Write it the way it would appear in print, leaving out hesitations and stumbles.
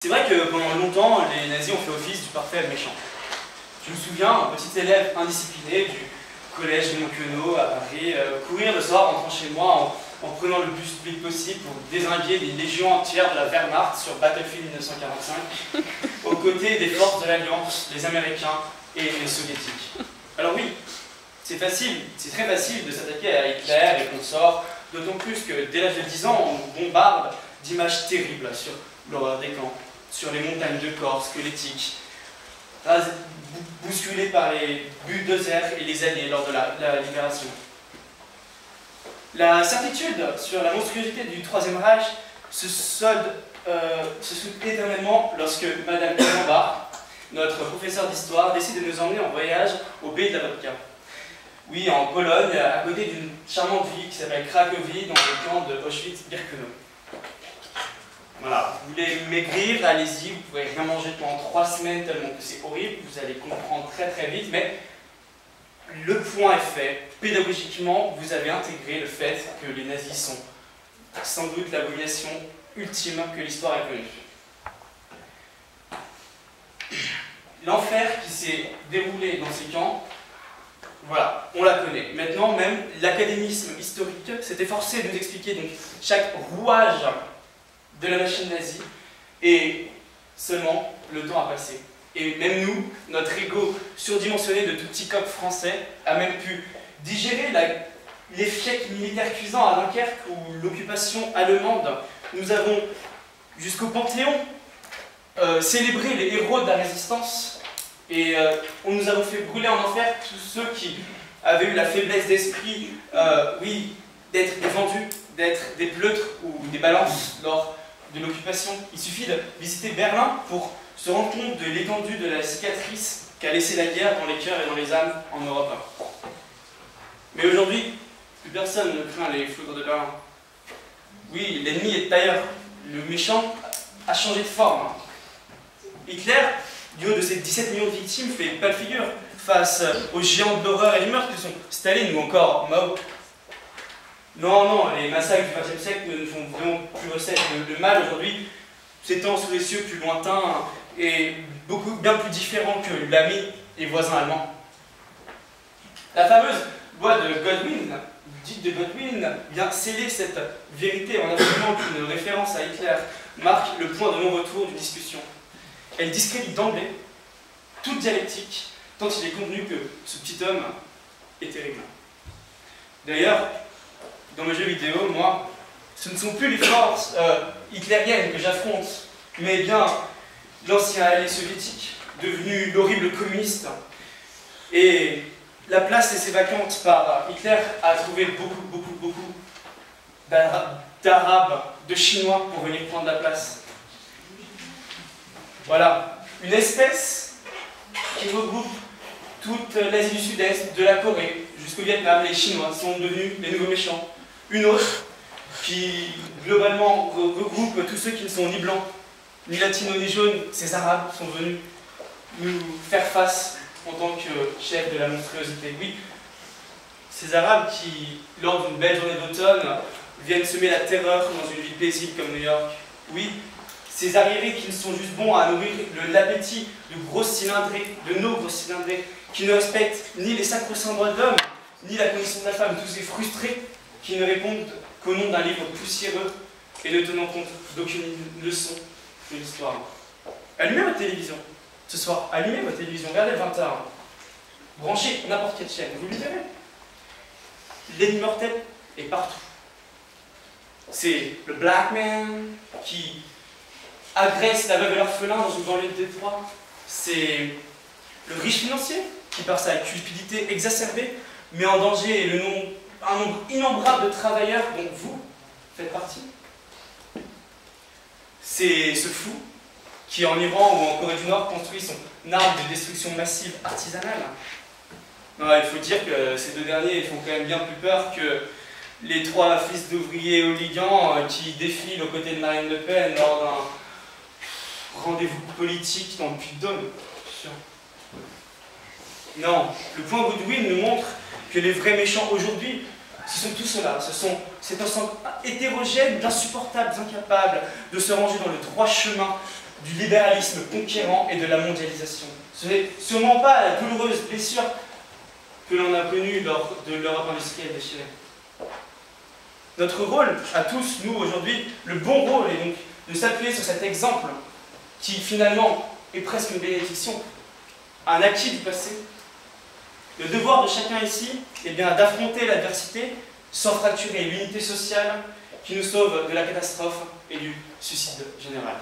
C'est vrai que pendant longtemps, les nazis ont fait office du parfait méchant. Je me souviens, un petit élève indiscipliné du collège Léon Queneau à Paris, courir le soir en rentrant chez moi en prenant le plus vite possible pour dézinguer des légions entières de la Wehrmacht sur Battlefield 1945, aux côtés des forces de l'Alliance, les Américains et les Soviétiques. Alors oui, c'est très facile de s'attaquer à Hitler et consorts, d'autant plus que dès l'âge de 10 ans, on nous bombarde d'images terribles sur l'horreur des camps, sur les montagnes de corps squelettiques, bousculées par les bulldozers et les alliés lors de la libération. La certitude sur la monstruosité du Troisième Reich se soude éternellement lorsque Madame Cambard, notre professeur d'histoire, décide de nous emmener en voyage au pays de la vodka. Oui, en Pologne, à côté d'une charmante ville qui s'appelle Cracovie, dans le camp de Auschwitz-Birkenau. Voilà, vous voulez maigrir, allez-y, vous pouvez rien manger pendant 3 semaines tellement que c'est horrible, vous allez comprendre très très vite, mais le point est fait. Pédagogiquement, vous avez intégré le fait que les nazis sont sans doute l'abomination ultime que l'histoire ait connue. L'enfer qui s'est déroulé dans ces camps, voilà, on la connaît. Maintenant, même l'académisme historique s'est efforcé de nous expliquer donc, chaque rouage de la machine nazie, et seulement le temps a passé. Et même nous, notre ego surdimensionné de tout petit coq français, a même pu digérer l'échec militaire cuisant à Dunkerque ou l'occupation allemande. Nous avons, jusqu'au Panthéon, célébré les héros de la résistance, et nous avons fait brûler en enfer tous ceux qui avaient eu la faiblesse d'esprit, oui, d'être des vendus, d'être des pleutres ou des balances lors de l'occupation. Il suffit de visiter Berlin pour se rendre compte de l'étendue de la cicatrice qu'a laissé la guerre dans les cœurs et dans les âmes en Europe. Mais aujourd'hui, plus personne ne craint les foudres de Berlin. Oui, l'ennemi est ailleurs. Le méchant a changé de forme. Hitler, du haut de ses 17 millions de victimes, fait pâle figure face aux géants de l'horreur et du meurtre que sont Staline ou encore Mao. Non, les massacres du XXe siècle ne font vraiment plus recette. Le mal aujourd'hui s'étend sous les cieux plus lointains et bien plus différent que l'ami et voisin allemand. La fameuse loi de Godwin, dite de Godwin, vient sceller cette vérité en affirmant qu'une référence à Hitler marque le point de non-retour d'une discussion. Elle discrédite d'emblée toute dialectique, tant il est convenu que ce petit homme est terrible. D'ailleurs, dans mes jeux vidéo, moi, ce ne sont plus les forces hitlériennes que j'affronte, mais bien l'ancien allié soviétique, devenu l'horrible communiste. Et la place laissée vacante par Hitler a trouvé beaucoup d'Arabes, de Chinois pour venir prendre la place. Voilà, une espèce qui regroupe toute l'Asie du Sud-Est, de la Corée jusqu'au Vietnam. Les Chinois sont devenus les nouveaux méchants. Une autre qui, globalement, regroupe tous ceux qui ne sont ni blancs, ni latinos, ni jaunes. Ces Arabes sont venus nous faire face en tant que chefs de la monstruosité. Oui, ces Arabes qui, lors d'une belle journée d'automne, viennent semer la terreur dans une ville paisible comme New York. Oui, ces arriérés qui ne sont juste bons à nourrir l'appétit de grosses cylindrées, de nos grosses cylindrées, qui ne respectent ni les sacro-saints droits de l'homme, ni la condition de la femme, tous ces frustrés qui ne répondent qu'au nom d'un livre poussiéreux et ne tenant compte d'aucune leçon de l'histoire. Allumez votre télévision. Ce soir, allumez votre télévision, regardez le 20h. Branchez n'importe quelle chaîne, vous le verrez. L'ennemi mortel est partout. C'est le black man qui agresse la veuve et l'orphelin dans une banlieue de Détroit. C'est le riche financier qui, par sa cupidité exacerbée, met en danger un nombre innombrable de travailleurs dont vous faites partie. C'est ce fou qui, en Iran ou en Corée du Nord, construit son arme de destruction massive artisanale. Non, il faut dire que ces deux derniers font quand même bien plus peur que les 3 fils d'ouvriers hooligans qui défilent aux côtés de Marine Le Pen lors d'un rendez-vous politique dans le Puy-de-Dôme. Non, le point Goodwin nous montre que les vrais méchants aujourd'hui, ce sont tous ceux-là, cet ensemble hétérogène d'insupportables incapables de se ranger dans le droit chemin du libéralisme conquérant et de la mondialisation. Ce n'est sûrement pas la douloureuse blessure que l'on a connue lors de l'Europe industrielle déchirée. Notre rôle, à tous, nous, aujourd'hui, le bon rôle est donc de s'appuyer sur cet exemple qui, finalement, est presque une bénédiction, un acquis du passé. Le devoir de chacun ici est bien d'affronter l'adversité sans fracturer l'unité sociale qui nous sauve de la catastrophe et du suicide général.